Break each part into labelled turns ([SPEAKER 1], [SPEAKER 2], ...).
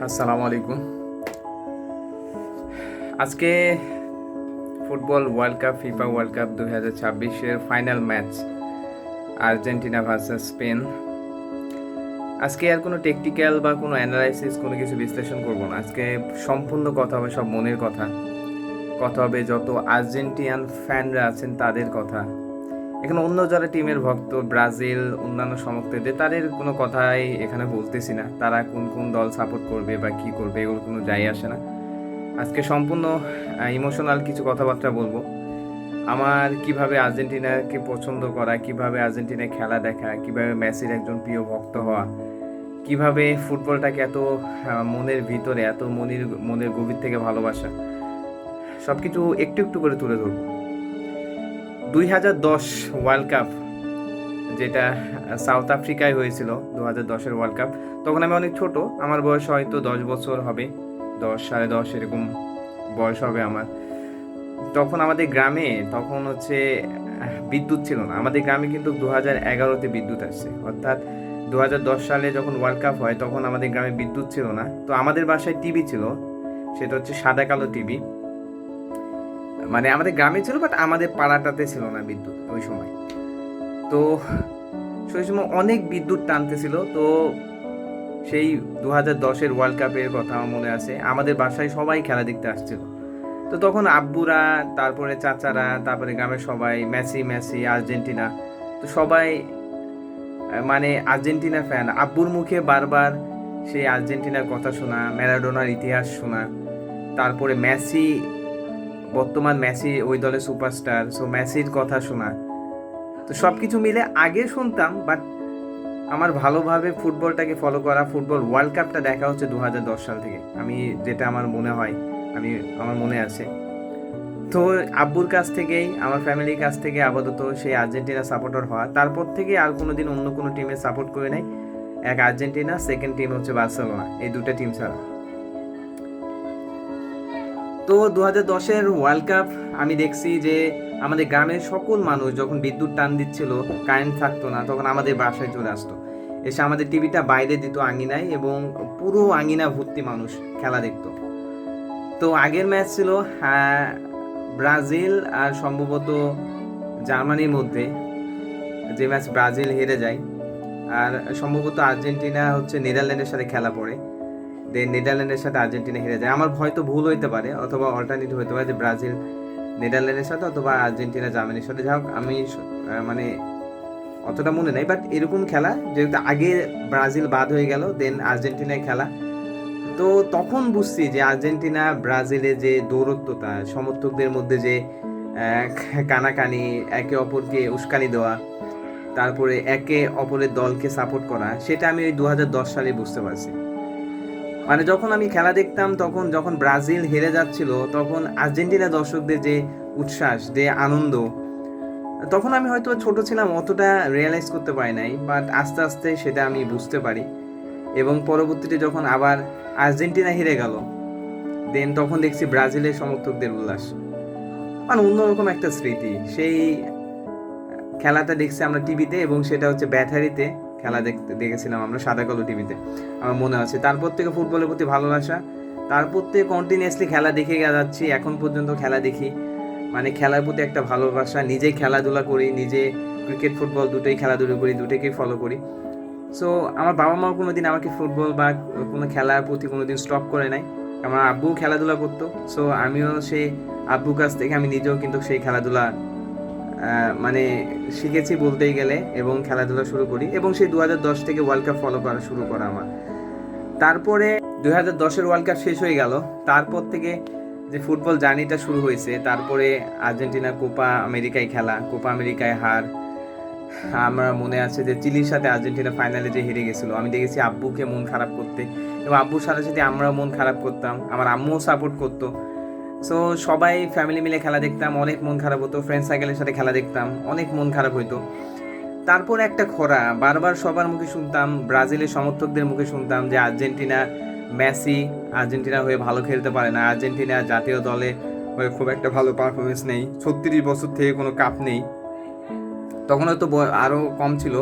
[SPEAKER 1] আসসালামু আলাইকুম। আজকে football world cup FIFA world cup 2026-এর final match Argentina versus Spain. আজকে আর কোনো টেকনিক্যাল বা কোনো অ্যানালাইসিস কোনো কিছু বিশ্লেষণ করব না। আজকে সম্পূর্ণ কথা হবে সব মনের কথা। কথা হবে যত আর্জেন্টিনান ফ্যানরা আছেন তাদের কথা। এখানে অন্য যারা টিমের ভক্ত ব্রাজিল অন্যান্য সমর্থকদের তাদের কোনো কথাই এখানে বলতেছি না। তারা কোন কোন দল সাপোর্ট করবে বা কী করবে এগুলো কোনো যাই আসে না। আজকে সম্পূর্ণ ইমোশনাল কিছু কথাবার্তা বলবো। আমার কিভাবে আর্জেন্টিনাকে পছন্দ করা, কিভাবে আর্জেন্টিনায় খেলা দেখা, কিভাবে মেসির একজন প্রিয় ভক্ত হওয়া, কিভাবে ফুটবলটাকে এত মনের ভিতরে এত মনের গভীর থেকে ভালোবাসা, সব কিছু একটু একটু করে তুলে ধরবো। 2010 ওয়ার্ল্ড কাপ যেটা সাউথ আফ্রিকায় হয়েছিল, 2010-এর ওয়ার্ল্ড কাপ, তখন আমি অনেক ছোট, আমার বয়স হয়তো 10 বছর হবে, 10 সাড়ে 10 এরকম বয়স হবে আমার। তখন আমাদের গ্রামে বিদ্যুৎ ছিল না। আমাদের গ্রামে কিন্তু 2011-তে বিদ্যুৎ আসছে, অর্থাৎ 2010 সালে যখন ওয়ার্ল্ড কাপ হয় তখন আমাদের গ্রামে বিদ্যুৎ ছিল না। তো আমাদের বাসায় টিভি ছিল, সেটা হচ্ছে সাদা কালো টিভি। মানে আমাদের গ্রামে ছিল, বাট আমাদের পাড়াটাতে ছিল না বিদ্যুৎ ওই সময়। তো সেই সময় অনেক বিদ্যুৎ টানতেছিল। তো সেই 2010-এর ওয়ার্ল্ড কাপের কথা আমার মনে আছে, আমাদের বাসায় সবাই খেলা দেখতে আসছিল। তো তখন আব্বুরা, তারপরে চাচারা, তারপরে গ্রামের সবাই মেসি মেসি আর্জেন্টিনা। তো সবাই মানে আর্জেন্টিনা ফ্যান। আব্বুর মুখে বারবার সেই আর্জেন্টিনার কথা শোনা, ম্যারাডোনার ইতিহাস শোনা, তারপরে মেসি, বর্তমান মেসি ওই দলের সুপারস্টার, সো মেসির কথা শোনা। তো সব কিছু মিলে আগে শুনতাম, বাট আমার ভালোভাবে ফুটবলটাকে ফলো করা, ফুটবল ওয়ার্ল্ড কাপটা দেখা হচ্ছে 2010 সাল থেকে। আমি যেটা আমার মনে হয়, আমার মনে আছে। তো আব্বুর কাছ থেকেই, আমার ফ্যামিলির কাছ থেকে আপাতত সেই আর্জেন্টিনা সাপোর্টার হওয়া। তারপর থেকে আর কোনো দিন অন্য কোনো টিমে সাপোর্ট করে নাই। এক আর্জেন্টিনা, সেকেন্ড টিম হচ্ছে বার্সেলোনা, এই দুটো টিম ছাড়া। তো 2010-এর ওয়ার্ল্ড কাপ আমি দেখছি যে আমাদের গ্রামের সকল মানুষ যখন বিদ্যুৎ টান দিচ্ছিল, কারেন্ট থাকতো না, তখন আমাদের বাসায় চলে আসতো, এসে আমাদের টিভিটা বাইরে দিত আঙিনায়, এবং পুরো আঙিনা ভর্তি মানুষ খেলা দেখতো। তো আগের ম্যাচ ছিল ব্রাজিল আর সম্ভবত জার্মানির মধ্যে, যে ম্যাচ ব্রাজিল হেরে যায়, আর সম্ভবত আর্জেন্টিনা হচ্ছে নেদারল্যান্ডের সাথে খেলা পড়ে, দেন নেদারল্যান্ডের সাথে আর্জেন্টিনা হেরে যায়। আমার হয়তো ভুল হইতে পারে, অথবা অল্টারনেটিভ হইতে পারে যে ব্রাজিল নেদারল্যান্ডের সাথে অথবা আর্জেন্টিনা জার্মানির সাথে। যাই হোক, আমি মানে অতটা মনে নেই, বাট এরকম খেলা, যেহেতু আগে ব্রাজিল বাদ হয়ে গেল, দেন আর্জেন্টিনায় খেলা। তো তখন বুঝছি যে আর্জেন্টিনা ব্রাজিলের যে দৌরত্বতা, সমর্থকদের মধ্যে যে কানাকানি, একে অপরকে উস্কানি দেওয়া, তারপরে একে অপরের দলকে সাপোর্ট করা, সেটা আমি ওই 2010 সালে বুঝতে পারছি। মানে যখন আমি খেলা দেখতাম, তখন যখন ব্রাজিল হেরে যাচ্ছিল, তখন আর্জেন্টিনা দর্শকদের যে উচ্ছ্বাস, যে আনন্দ, তখন আমি হয়তো ছোট ছিলাম, অতটা রিয়েলাইজ করতে পারি নাই, বাট আস্তে আস্তে সেটা আমি বুঝতে পারি। এবং পরবর্তীতে যখন আবার আর্জেন্টিনা হেরে গেল, দেন তখন দেখছি ব্রাজিলের সমর্থকদের উল্লাস, মানে অন্যরকম একটা স্মৃতি। সেই খেলাটা দেখছি আমরা টিভিতে, এবং সেটা হচ্ছে ব্যাটারিতে খেলা দেখেছিলাম আমরা, সাদা কালো টিভিতে, আমার মনে আছে। তারপর থেকে ফুটবলের প্রতি ভালোবাসা, তারপর থেকে কন্টিনিউয়াসলি খেলা দেখে যাচ্ছি, এখন পর্যন্ত খেলা দেখি। মানে খেলার প্রতি একটা ভালোবাসা, নিজেই খেলাধুলা করি, নিজে ক্রিকেট ফুটবল দুটোই খেলাধুলা করি, দুটোকেই ফলো করি। সো আমার বাবা মাও কোনোদিন আমাকে ফুটবল বা কোনো খেলার প্রতি কোনোদিন স্টপ করে নাই। আমার আব্বুও খেলাধুলা করতো, সো আমিও সেই আব্বুর কাছ থেকে আমি নিজেও কিন্তু সেই খেলাধুলা মানে শিখেছি বলতেই গেলে, এবং খেলাধুলা শুরু করি, এবং সেই 2010 থেকে ওয়ার্ল্ড কাপ ফলো করা শুরু করা আমার। তারপরে 2010-এর ওয়ার্ল্ড কাপ শেষ হয়ে গেল, তারপর থেকে যে ফুটবল জার্নিটা শুরু হয়েছে, তারপরে আর্জেন্টিনা কোপা আমেরিকায় খেলা, কোপা আমেরিকায় হার। আমার মনে আছে যে চিলির সাথে আর্জেন্টিনা ফাইনালে যে হেরে গেছিলো, আমি দেখেছি আব্বুকে মন খারাপ করতে, এবং আব্বুর সাথে সাথে আমরা মন খারাপ করতাম, আমার আম্মুও সাপোর্ট করতো। সো সবাই ফ্যামিলি মিলে খেলা দেখতাম, অনেক মন খারাপ হতো, ফ্রেন্ড সার্কেলের সাথে খেলা দেখতাম, অনেক মন খারাপ হইতো। তারপর একটা খরা, বারবার সবার মুখে শুনতাম, ব্রাজিলের সমর্থকদের মুখে শুনতাম যে মেসি আর্জেন্টিনা হয়ে ভালো খেলতে পারে না, আর্জেন্টিনা জাতীয় দলে হয়ে খুব একটা ভালো পারফরমেন্স নেই, 36 বছর থেকে কোনো কাপ নেই। তখন হয়তো আরও কম ছিল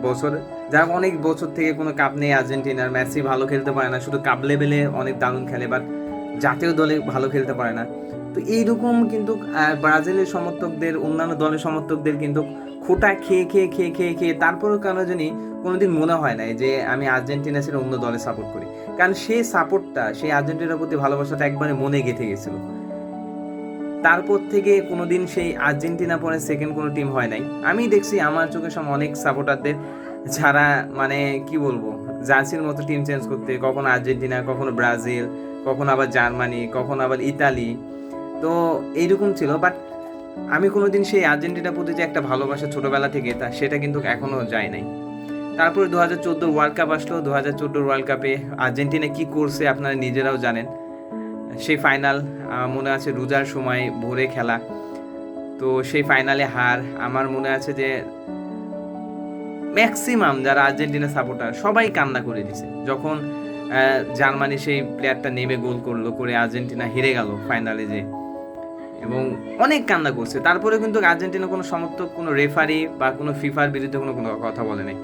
[SPEAKER 1] বছর, যারা অনেক বছর থেকে কোনো কাপ নেই আর্জেন্টিনার, মেসি ভালো খেলতে পারে না, শুধু কাপ লেভেলে অনেক দারুণ খেলে, বাট জাতীয় দলে ভালো খেলতে পারে না। তো এইরকম কিন্তু ব্রাজিলের সমর্থকদের, অন্যান্য দলের সমর্থকদের কিন্তু খোটা খেয়ে খেয়ে খেয়ে খেয়ে খেয়ে তারপরেও কেন জানি কোনোদিন মনে হয় নাই যে আমি আর্জেন্টিনা ছেড়ে অন্য দলে সাপোর্ট করি, কারণ সেই সাপোর্টটা, সেই আর্জেন্টিনার প্রতি ভালোবাসাটা একবারে মনে গেঁথে গেছিল। তারপর থেকে কোনোদিন সেই আর্জেন্টিনা পরে সেকেন্ড কোনো টিম হয় নাই। আমি দেখছি আমার চোখের সামনে অনেক সাপোর্টারদের যারা মানে কি বলবো, জার্সির মতো টিম চেঞ্জ করতে, কখনো আর্জেন্টিনা, কখনো ব্রাজিল, কখনো আবার জার্মানি, কখনো আবার ইতালি, তো এইরকম ছিল। বাট আমি কোনোদিন সেই আর্জেন্টিনার প্রতি যে একটা ভালোবাসা ছোটোবেলা থেকে, সেটা কিন্তু এখনও যায় নাই। তারপরে 2014 ওয়ার্ল্ড কাপ আসলো। 2014 ওয়ার্ল্ড কাপে আর্জেন্টিনা কী করছে আপনারা নিজেরাও জানেন। সেই ফাইনাল মনে আছে, রোজার সময় ভোরে খেলা, তো সেই ফাইনালে হার। আমার মনে আছে যে ম্যাক্সিমাম যারা আর্জেন্টিনা সাপোর্টার সবাই কান্না করে দিছে যখন জার্মানি সেই প্লেয়ারটা নেমে গোল করলো, করে আর্জেন্টিনা হেরে গেল ফাইনালে যে, এবং অনেক কান্না করছে। তারপরে কিন্তু আর্জেন্টিনা কোনো সমর্থক, কোনো রেফারি বা কোনো ফিফার বিরুদ্ধে কোনো কথা বলে নাই,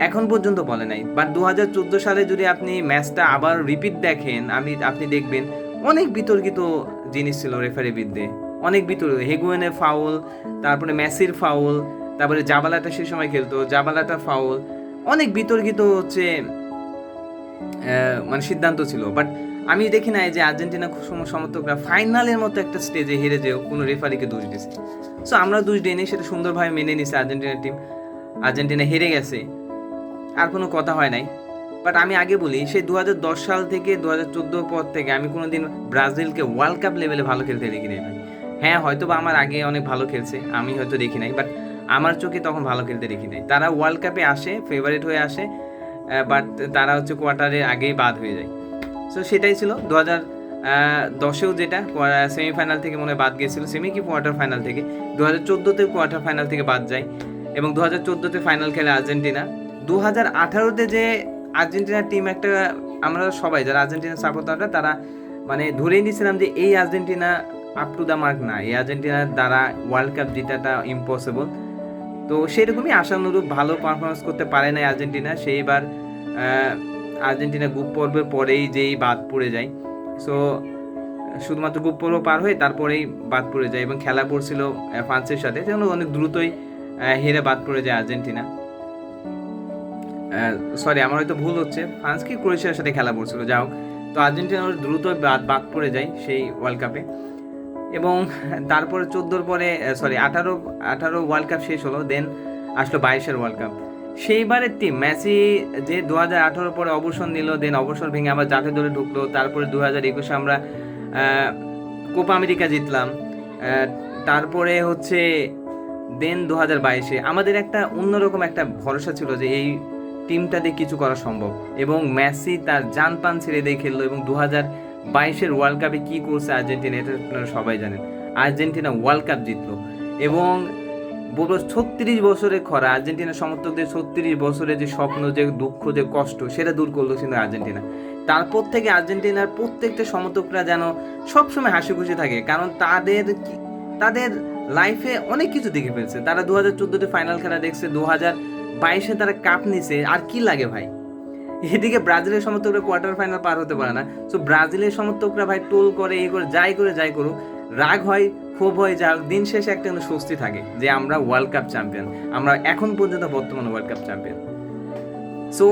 [SPEAKER 1] এখন পর্যন্ত বলে নাই। বাট 2014 সালে যদি আপনি ম্যাচটা আবার রিপিট দেখেন, আপনি দেখবেন অনেক বিতর্কিত জিনিস ছিল রেফারির বিরুদ্ধে, অনেক বিতর্কিত। হেগুয়েনের ফাউল, তারপরে মেসির ফাউল, তারপরে জাবালাটা সেই সময় খেলতো, জাবালাটা ফাউল, অনেক বিতর্কিত হচ্ছে মানে সিদ্ধান্ত ছিল। বাট আমি দেখি নাই যে আর্জেন্টিনা সমর্থকরা ফাইনালের মতো একটা স্টেজে হেরে যেও কোনো রেফারিকে দোষ দিয়েছে। সো আমরা দোষ দিইনি, সেটা সুন্দরভাবে মেনে নিছে আর্জেন্টিনার টিম। আর্জেন্টিনা হেরে গেছে, আর কোনো কথা হয় নাই। বাট আমি আগে বলি, সেই 2010 সাল থেকে 2014 পর থেকে আমি কোনোদিন ব্রাজিলকে ওয়ার্ল্ড কাপ লেভেলে ভালো খেলতে দেখি নাই ভাই। হ্যাঁ, হয়তো বা আমার আগে অনেক ভালো খেলছে, আমি হয়তো দেখি নাই, বাট আমার চোখে তখন ভালো খেলতে দেখি নাই। তারা ওয়ার্ল্ড কাপে আসে, ফেভারিট হয়ে আসে, বাট তারা হচ্ছে কোয়ার্টারের আগেই বাদ হয়ে যায়। সো সেটাই ছিল 2010-এও, যেটা সেমিফাইনাল থেকে মনে হয় বাদ গিয়েছিল, সেমি কি কোয়ার্টার ফাইনাল থেকে। 2014-তে কোয়ার্টার ফাইনাল থেকে বাদ যায়, এবং 2014-তে ফাইনাল খেলে আর্জেন্টিনা। 2018-তে যে আর্জেন্টিনার টিম একটা, আমরা সবাই যারা আর্জেন্টিনা সাপোর্টাররা তারা মানে ধরেই নিয়েছিলাম যে এই Argentina up to the mark না, এই আর্জেন্টিনার দ্বারা ওয়ার্ল্ড কাপ জেতাটা ইম্পসিবল। তো সেরকমই আশানুরূপ ভালো পারফরমেন্স করতে পারে না আর্জেন্টিনা। সেইবার আর্জেন্টিনা গ্রুপ পর্বের পরেই যেই বাদ পড়ে যায়, সো শুধুমাত্র গ্রুপ পর্ব পার হয়ে তারপরেই বাদ পড়ে যায়, এবং খেলা পড়ছিল ফ্রান্সের সাথে, যেন অনেক দ্রুতই হেরে বাদ পড়ে যায় আর্জেন্টিনা। সরি, আমার হয়তো ভুল হচ্ছে, ফ্রান্স কি ক্রোয়েশিয়ার সাথে খেলা পড়ছিল, যাও। তো আর্জেন্টিনা দ্রুত বাদ পড়ে যায় সেই ওয়ার্ল্ড কাপে। এবং তারপরে 14 পরে, সরি 18 ওয়ার্ল্ড কাপ শেষ হলো, দেন আসলো 22-এর ওয়ার্ল্ড কাপ। সেইবারের টিম মেসি যে 2018 পরে অবসর নিল, দেন অবসর ভেঙে আবার জাতীয় দলে ঢুকলো। তারপরে 2021-এ আমরা কোপা আমেরিকা জিতলাম। তারপরে হচ্ছে দেন 2022-এ আমাদের একটা অন্যরকম একটা ভরসা ছিল যে এই টিমটা দিয়ে কিছু করা সম্ভব, এবং মেসি তার জান পান ছেড়ে দিয়ে খেললো। এবং 2022-এর ওয়ার্ল্ড কাপে কী করছে আর্জেন্টিনা, এটা আপনারা সবাই জানেন। আর্জেন্টিনা ওয়ার্ল্ড কাপ জিতলো, এবং 36 বছরের খরা, আর্জেন্টিনা সমর্থকদের 36 বছরের যে স্বপ্ন, যে দুঃখ, যে কষ্ট, সেটা দূর করলো কিন্তু আর্জেন্টিনা। তারপর থেকে আর্জেন্টিনার প্রত্যেকটা সমর্থকরা যেন সবসময় হাসি খুশি থাকে, কারণ তাদের লাইফে অনেক কিছু দেখে ফেলছে। তারা 2014-তে ফাইনাল খেলা দেখছে, 2022-এ তারা কাপ নিছে, আর কি লাগে ভাই। এদিকে ব্রাজিলের সমর্থকরা কোয়ার্টার ফাইনাল পার হতে পারে না, সো ব্রাজিলের সমর্থকরা ভাই টোল করে, এই করে, যাই করুক, রাগ হয়, ক্ষোভ হয়, যা দিন শেষে একটা কিন্তু স্বস্তি থাকে যে আমরা ওয়ার্ল্ড কাপ চ্যাম্পিয়ন, আমরা এখন পর্যন্ত বর্তমানে world cup champion. So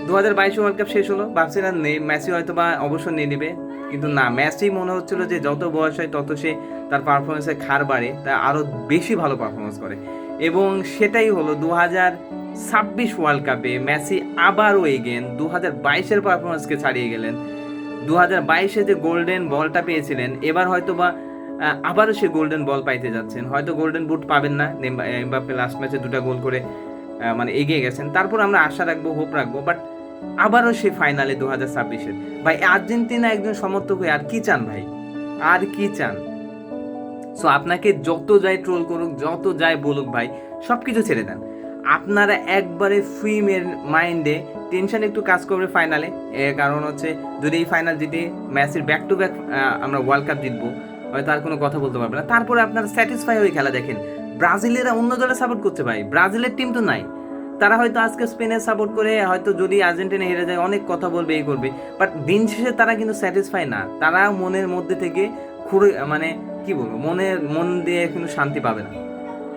[SPEAKER 1] 2022 world cup শেষ হলো, ভাবছিলাম মেসি হয়তো বা অবসর নিয়ে নেবে, কিন্তু না, মেসি মনে হচ্ছিল যে যত বয়স হয় তত সে তার পারফরমেন্সের খার বাড়ে, তা আরও বেশি ভালো পারফরমেন্স করে। এবং সেটাই হলো 2026 ওয়ার্ল্ড কাপে মেসি আবারও এগেন 2022-এর পারফরমেন্সকে ছাড়িয়ে গেলেন। 2022-এ যে গোল্ডেন বলটা পেয়েছিলেন, এবার হয়তো বা আবারও সে গোল্ডেন বল পাইতে যাচ্ছেন। হয়তো গোল্ডেন বুট পাবেন না, এমবাপ্পে লাস্ট ম্যাচে 2টা গোল করে মানে এগিয়ে গেছেন, তারপর আমরা আশা রাখবো, হোপ রাখবো, বাট আবারও সে ফাইনালে 2026-এর। ভাই আর্জেন্টিনা একজন সমর্থক হয়ে আর কি চান ভাই, আর কি চান? সো আপনাকে যত যাই ট্রোল করুক, যত যাই বলুক ভাই, সব কিছু ছেড়ে দেন। আপনারা একবারে ফ্রি মাইন্ডে, টেনশন একটু কাজ করবে ফাইনালে, কারণ হচ্ছে যদি এই ফাইনাল জিতে ম্যাচের ব্যাক টু ব্যাক আমরা ওয়ার্ল্ড কাপ জিতবো, হয়তো আর কোনো কথা বলতে পারবে না। তারপরে আপনারা স্যাটিসফাই হয়ে খেলা দেখেন, ব্রাজিলেরা অন্য দলে সাপোর্ট করছে ভাই, ব্রাজিলের টিম তো নাই। তারা হয়তো আজকে স্পেনের সাপোর্ট করে, হয়তো যদি আর্জেন্টিনা হেরে যায় অনেক কথা বলবে, এই করবে, বাট দিন শেষে তারা কিন্তু স্যাটিসফাই না। তারা মনের মধ্যে থেকে মানে কি বলবো, মন দিয়ে কিন্তু শান্তি পাবে না।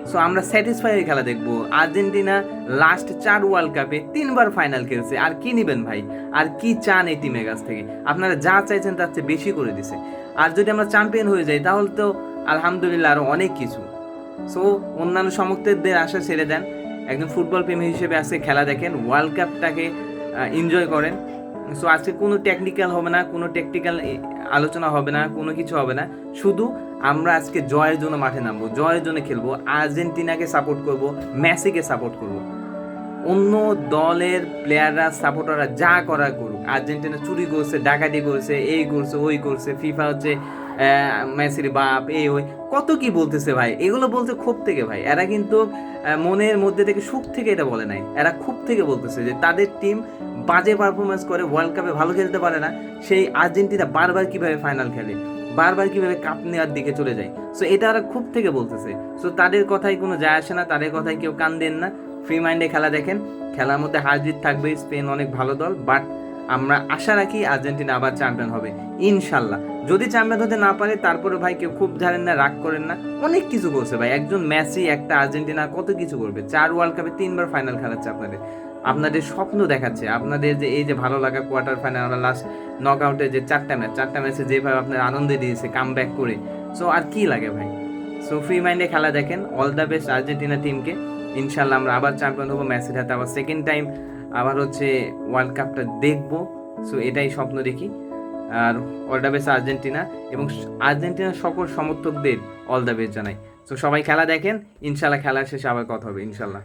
[SPEAKER 1] সো আমরা স্যাটিসফাই হয়ে খেলা দেখবো। আর্জেন্টিনা লাস্ট 4 ওয়ার্ল্ড কাপে 3বার ফাইনাল খেলছে, আর কি নিবেন ভাই? আর কি চান এই টিমের কাছ থেকে? আপনারা যা চাইছেন তার চেয়ে বেশি করে দিছে। আর যদি আমরা চ্যাম্পিয়ন হয়ে যাই তাহলে তো আলহামদুলিল্লাহ আরও অনেক কিছু। সো অন্যান্য সমর্থকদের আশা ছেড়ে দেন, একজন ফুটবল প্রেমী হিসেবে আজকে খেলা দেখেন, ওয়ার্ল্ড কাপটাকে এনজয় করেন। সো আজকে কোনো টেকনিক্যাল হবে না, কোনো টেকনিক্যাল আলোচনা হবে না, কোনো কিছু হবে না। শুধু আমরা আজকে জয়ের জন্য মাঠে নামবো, জয়ের জন্য খেলবো, আর্জেন্টিনাকে সাপোর্ট করব, মেসিকে সাপোর্ট করব। অন্য দলের প্লেয়াররা, সাপোর্টাররা যা করা করুক, আর্জেন্টিনা চুরি করছে, ডাকাতি করছে, এই করছে, ওই করছে, ফিফা হচ্ছে মেসির বাপ, এই ওই কত কি বলতেছে ভাই। এগুলো বলতে ক্ষোভ থেকে ভাই, এরা কিন্তু মনের মধ্যে থেকে সুখ থেকে এটা বলে নাই, এরা ক্ষোভ থেকে বলতেছে যে তাদের টিম বাজে পারফরমেন্স করে, ওয়ার্ল্ড কাপে ভালো খেলতে পারে না, সেই আর্জেন্টিনা বারবার কিভাবে ফাইনাল খেলে, বারবার কিভাবে কাপ নেওয়ার দিকে চলে যায়। সো এটা ওরা খুব থেকে বলতেছে। সো তাদের কথাই কোনো যায় আসে না, তাদের কথায় কেউ কান দেন না, ফ্রি মাইন্ডে খেলা দেখেন। খেলার মধ্যে হার জিত থাকবে, স্পেন অনেক ভালো দল, বাট আমরা আশা রাখি আর্জেন্টিনা আবার চ্যাম্পিয়ন হবে ইনশাল্লাহ। যদি চ্যাম্পিয়ন হতে না পারে তারপরে ভাই কেউ খুব ঝাড়েন না, রাগ করেন না, অনেক কিছু করছে ভাই একজন মেসি, একটা আর্জেন্টিনা কত কিছু করবে। 4 ওয়ার্ল্ড কাপে 3বার ফাইনাল খেলাচ্ছে আপনাদের স্বপ্ন দেখাচ্ছে, আপনাদের যে এই যে ভালো লাগা কোয়ার্টার ফাইনাল, আমরা লাস্ট নক আউটে যে 4টা ম্যাচে যেভাবে আপনার আনন্দ দিয়েছে কাম ব্যাক করে। সো আর কি লাগে ভাই? সো ফ্রি মাইন্ডে খেলা দেখেন। অল দ্য বেস্ট আর্জেন্টিনা টিমকে। ইনশাল্লাহ আমরা আবার চ্যাম্পিয়ন হবো, মেসির হাতে আবার সেকেন্ড টাইম আবার হচ্ছে ওয়ার্ল্ড কাপটা দেখবো। সো এটাই স্বপ্ন দেখি। আর অল দ্য বেস্ট আর্জেন্টিনা, এবং আর্জেন্টিনার সকল সমর্থকদের অল দ্য বেস্ট জানাই। সো সবাই খেলা দেখেন, ইনশাল্লাহ খেলার শেষে আবার কথা হবে ইনশাল্লাহ।